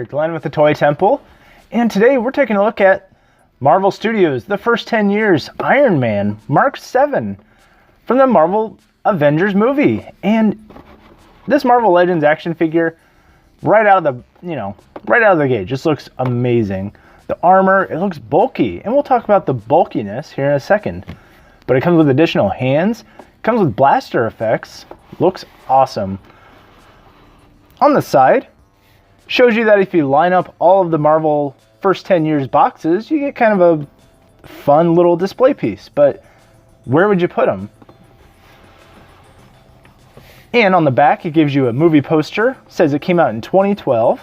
here, Glenn with the Toy Temple, and today we're taking a look at Marvel Studios, the first 10 years, Iron Man Mark 7 from the Marvel Avengers movie. And this Marvel Legends action figure, right out of the gate, just looks amazing. The armor, it looks bulky, and we'll talk about the bulkiness here in a second. But it comes with additional hands, comes with blaster effects, looks awesome. On the side, shows you that if you line up all of the Marvel first 10 years boxes, you get kind of a fun little display piece. But where would you put them? And on the back, it gives you a movie poster. Says it came out in 2012.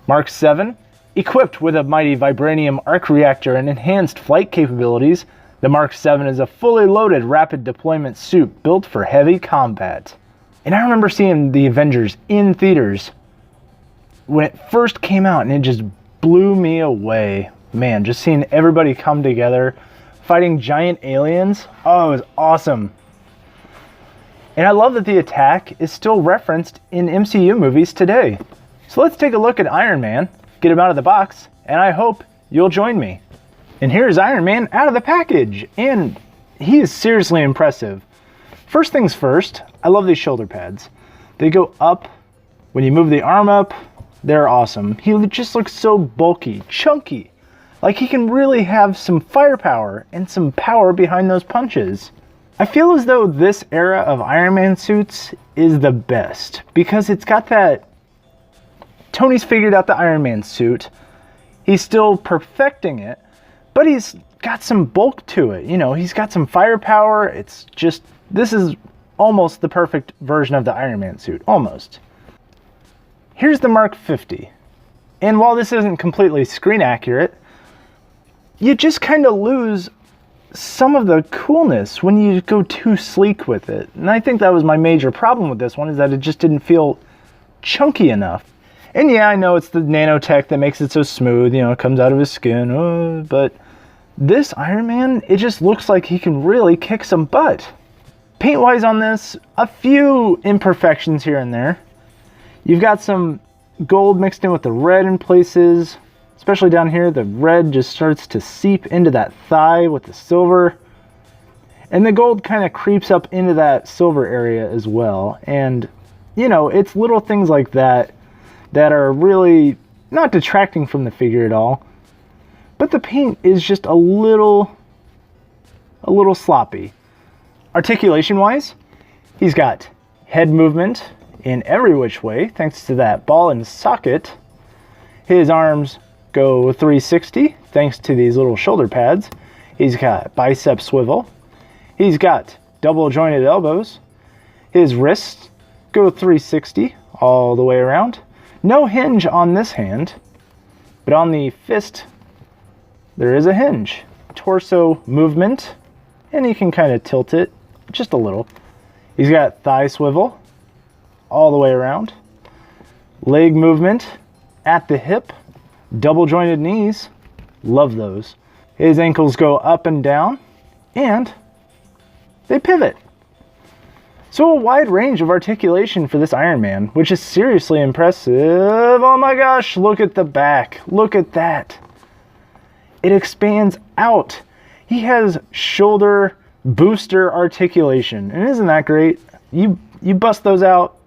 Mark 7, equipped with a mighty vibranium arc reactor and enhanced flight capabilities, the Mark 7 is a fully loaded rapid deployment suit built for heavy combat. And I remember seeing the Avengers in theaters when it first came out, and it just blew me away. Man, just seeing everybody come together, fighting giant aliens. Oh, it was awesome. And I love that the attack is still referenced in MCU movies today. So let's take a look at Iron Man, get him out of the box, and I hope you'll join me. And here's Iron Man out of the package, and he is seriously impressive. First things first, I love these shoulder pads. They go up. When you move the arm up, they're awesome. He just looks so bulky, chunky. Like he can really have some firepower and some power behind those punches. I feel as though this era of Iron Man suits is the best because it's got that... Tony's figured out the Iron Man suit. He's still perfecting it, but he's got some bulk to it. You know, he's got some firepower. It's just... This is almost the perfect version of the Iron Man suit. Almost. Here's the Mark 50. And while this isn't completely screen accurate, you just kind of lose some of the coolness when you go too sleek with it. And I think that was my major problem with this one, is that it just didn't feel chunky enough. And yeah, I know it's the nanotech that makes it so smooth, you know, it comes out of his skin, but this Iron Man, it just looks like he can really kick some butt. Paint-wise on this, a few imperfections here and there. You've got some gold mixed in with the red in places, especially down here. The red just starts to seep into that thigh with the silver. And the gold kind of creeps up into that silver area as well. And, you know, it's little things like that that are really not detracting from the figure at all. But the paint is just a little sloppy. Articulation-wise, he's got head movement in every which way, thanks to that ball and socket. His arms go 360, thanks to these little shoulder pads. He's got bicep swivel. He's got double jointed elbows. His wrists go 360 all the way around. No hinge on this hand, but on the fist, there is a hinge. Torso movement, and you can kind of tilt it just a little. He's got thigh swivel all the way around. Leg movement at the hip. Double jointed knees. Love those. His ankles go up and down, and they pivot. So a wide range of articulation for this Iron Man, which is seriously impressive. Oh my gosh, look at the back. Look at that. It expands out. He has shoulder booster articulation, and isn't that great? You bust those out,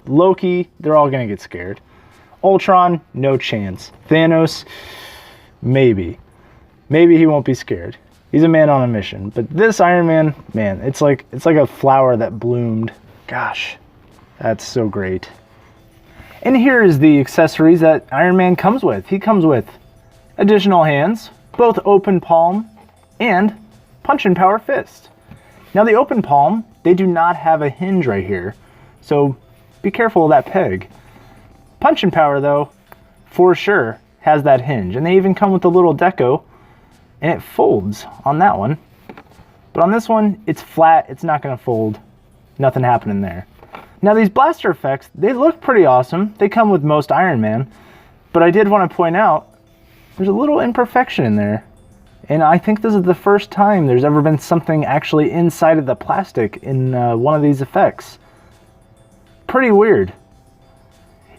Loki, they're all gonna get scared. Ultron, no chance. Thanos, maybe he won't be scared. He's a man on a mission. But this Iron Man, man, it's like a flower that bloomed. Gosh, that's so great. And here is the accessories that Iron Man comes with. He comes with additional hands, both open palm and punch and power fist. Now the open palm, they do not have a hinge right here, so be careful of that peg. Punch and power though, for sure, has that hinge, and they even come with a little deco, and it folds on that one. But on this one, it's flat, it's not gonna fold, nothing happening there. Now these blaster effects, they look pretty awesome. They come with most Iron Man, but I did want to point out, there's a little imperfection in there. And I think this is the first time there's ever been something actually inside of the plastic in one of these effects. Pretty weird.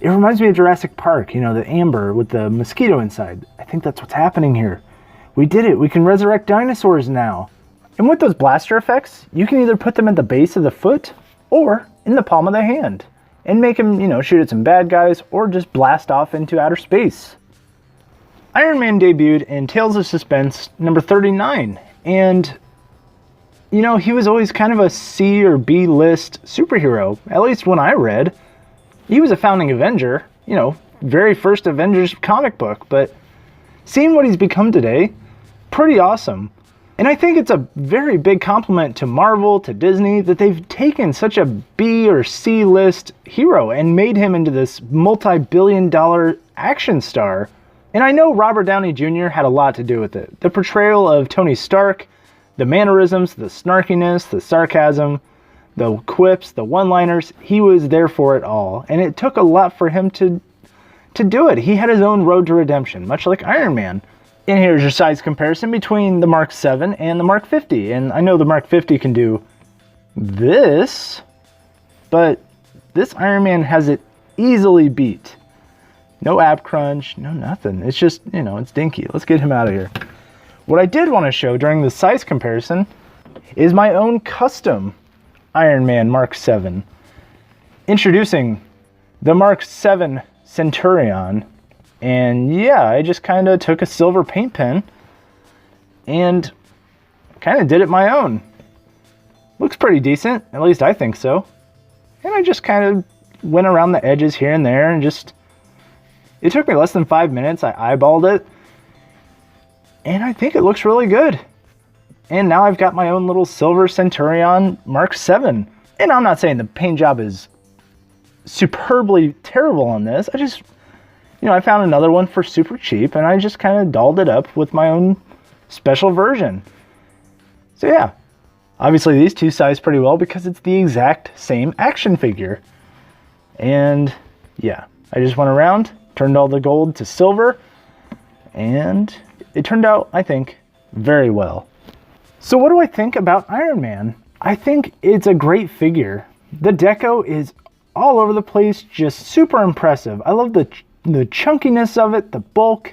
It reminds me of Jurassic Park, you know, the amber with the mosquito inside. I think that's what's happening here. We did it. We can resurrect dinosaurs now. And with those blaster effects, you can either put them at the base of the foot or in the palm of the hand and make him, you know, shoot at some bad guys or just blast off into outer space. Iron Man debuted in Tales of Suspense number 39, and you know, he was always kind of a C or B list superhero, at least when I read. He was a founding Avenger, you know, very first Avengers comic book, but seeing what he's become today, pretty awesome. And I think it's a very big compliment to Marvel, to Disney, that they've taken such a B or C list hero and made him into this multi-billion-dollar action star. And I know Robert Downey Jr. had a lot to do with it. The portrayal of Tony Stark, the mannerisms, the snarkiness, the sarcasm, the quips, the one-liners, he was there for it all. And it took a lot for him to do it. He had his own road to redemption, much like Iron Man. And here's your size comparison between the Mark 7 and the Mark 50. And I know the Mark 50 can do this, but this Iron Man has it easily beat. No ab crunch, no nothing. It's just, you know, it's dinky. Let's get him out of here. What I did want to show during the size comparison is my own custom Iron Man Mark 7. Introducing the Mark 7 Centurion. And yeah, I just kind of took a silver paint pen and kind of did it my own. Looks pretty decent, at least I think so. And I just kind of went around the edges here and there and just... It took me less than 5 minutes. I eyeballed it. And I think it looks really good. And now I've got my own little silver Centurion Mark 7. And I'm not saying the paint job is superbly terrible on this. I just, you know, I found another one for super cheap and I just kind of dolled it up with my own special version. So yeah, obviously these two size pretty well because it's the exact same action figure. And yeah, I just went around, turned all the gold to silver, and it turned out, I think, very well. So what do I think about Iron Man? I think it's a great figure. The deco is all over the place, just super impressive. I love the chunkiness of it, the bulk,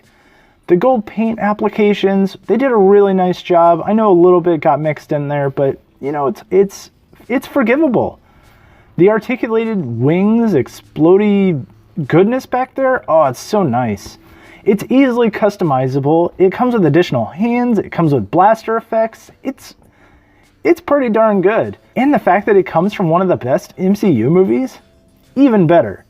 the gold paint applications. They did a really nice job. I know a little bit got mixed in there, but you know, it's forgivable. The articulated wings, explodey goodness back there, oh, it's so nice. It's easily customizable. It comes with additional hands. It comes with blaster effects. It's pretty darn good. And the fact that it comes from one of the best MCU movies, even better.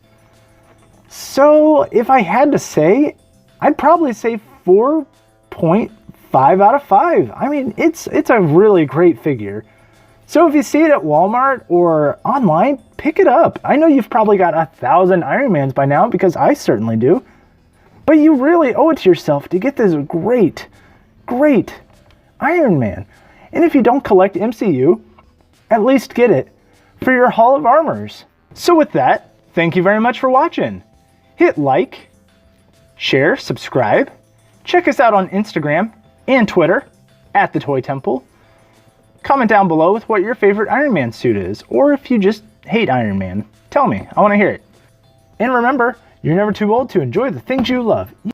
So if I had to say, I'd probably say 4.5 out of 5. I mean, it's a really great figure. So if you see it at Walmart or online, pick it up. I know you've probably got 1,000 Iron Mans by now, because I certainly do. But you really owe it to yourself to get this great, great Iron Man. And if you don't collect MCU, at least get it for your Hall of Armors. So with that, thank you very much for watching. Hit like, share, subscribe. Check us out on Instagram and Twitter at The Toy Temple. Comment down below with what your favorite Iron Man suit is, or if you just hate Iron Man. Tell me, I want to hear it. And remember, you're never too old to enjoy the things you love.